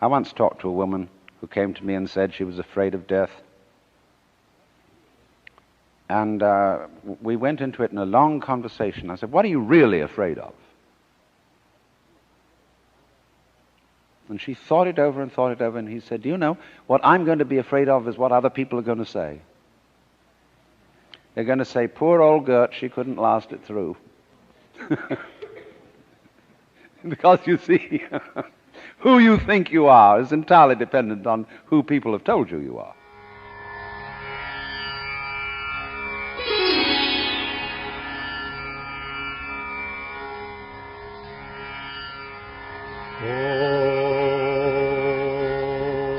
I once talked to a woman who came to me and said she was afraid of death. And we went into it in a long conversation. I said, what are you really afraid of? And she thought it over, and he said, do you know, what I'm going to be afraid of is what other people are going to say. They're going to say, poor old Gert, she couldn't last it through. Because you see, who you think you are is entirely dependent on who people have told you you are.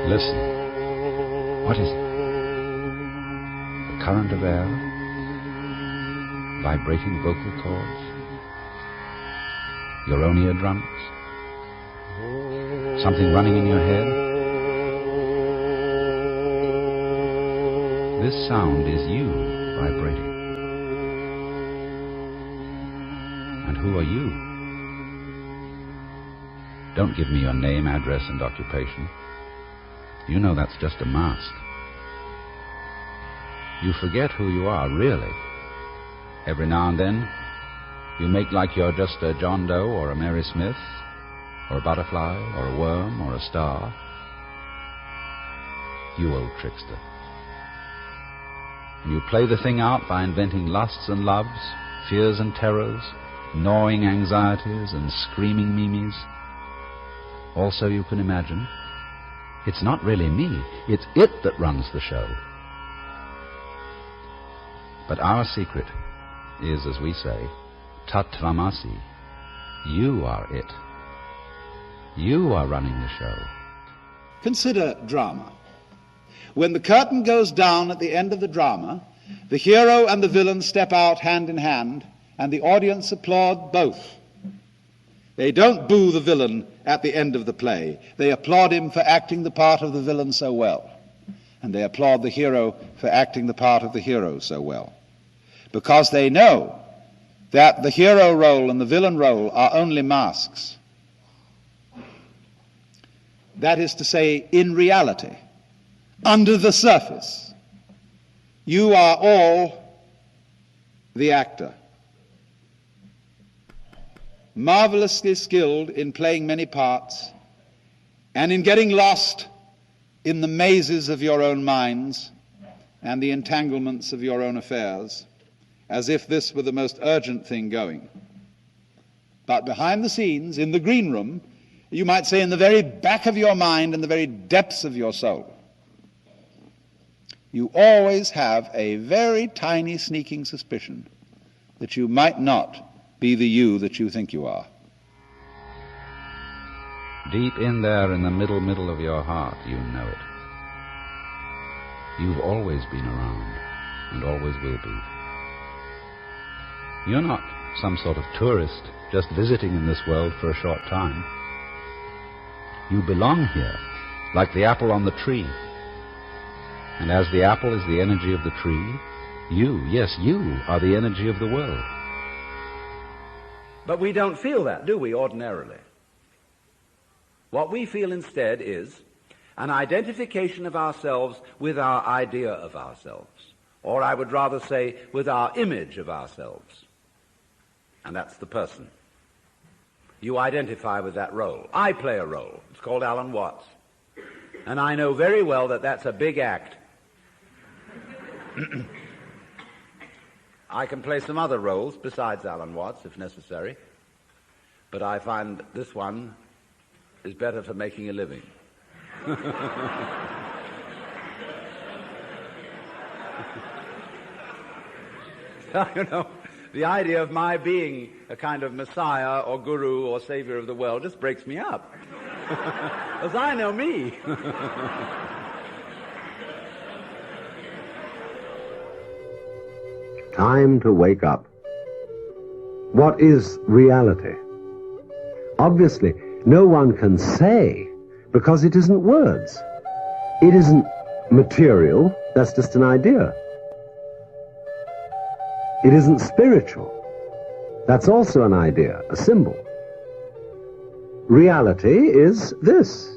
Listen. What is it? The current of air? Vibrating vocal cords? Your own eardrums? Something running in your head? This sound is you vibrating. And who are you? Don't give me your name, address, and occupation. You know that's just a mask. You forget who you are, really. Every now and then, you make like you're just a John Doe or a Mary Smith, or a butterfly, or a worm, or a star. You old trickster. And you play the thing out by inventing lusts and loves, fears and terrors, gnawing anxieties and screaming mimes. Also, you can imagine, it's not really me, it's it that runs the show. But our secret is, as we say, Tattvamasi. You are it. You are running the show. Consider drama. When the curtain goes down at the end of the drama, the hero and the villain step out hand in hand, and the audience applaud both. They don't boo the villain at the end of the play. They applaud him for acting the part of the villain so well. And they applaud the hero for acting the part of the hero so well. Because they know that the hero role and the villain role are only masks. That is to say, in reality, under the surface, you are all the actor. Marvelously skilled in playing many parts and in getting lost in the mazes of your own minds and the entanglements of your own affairs, as if this were the most urgent thing going. But behind the scenes, in the green room, you might say in the very back of your mind and the very depths of your soul, you always have a very tiny sneaking suspicion that you might not be the you that you think you are. Deep in there in the middle of your heart, you know it. You've always been around and always will be. You're not some sort of tourist just visiting in this world for a short time. You belong here, like the apple on the tree. And as the apple is the energy of the tree, you, yes, you are the energy of the world. But we don't feel that, do we, ordinarily? What we feel instead is an identification of ourselves with our idea of ourselves, or I would rather say with our image of ourselves. And that's the person. You identify with that role. I play a role. It's called Alan Watts. And I know very well that that's a big act. I can play some other roles besides Alan Watts, if necessary. But I find this one is better for making a living. You know, the idea of my being a kind of messiah or guru or savior of the world just breaks me up. Because I know me. Time to wake up. What is reality? Obviously, no one can say, because it isn't words. It isn't material, that's just an idea. It isn't spiritual. That's also an idea, a symbol. Reality is this.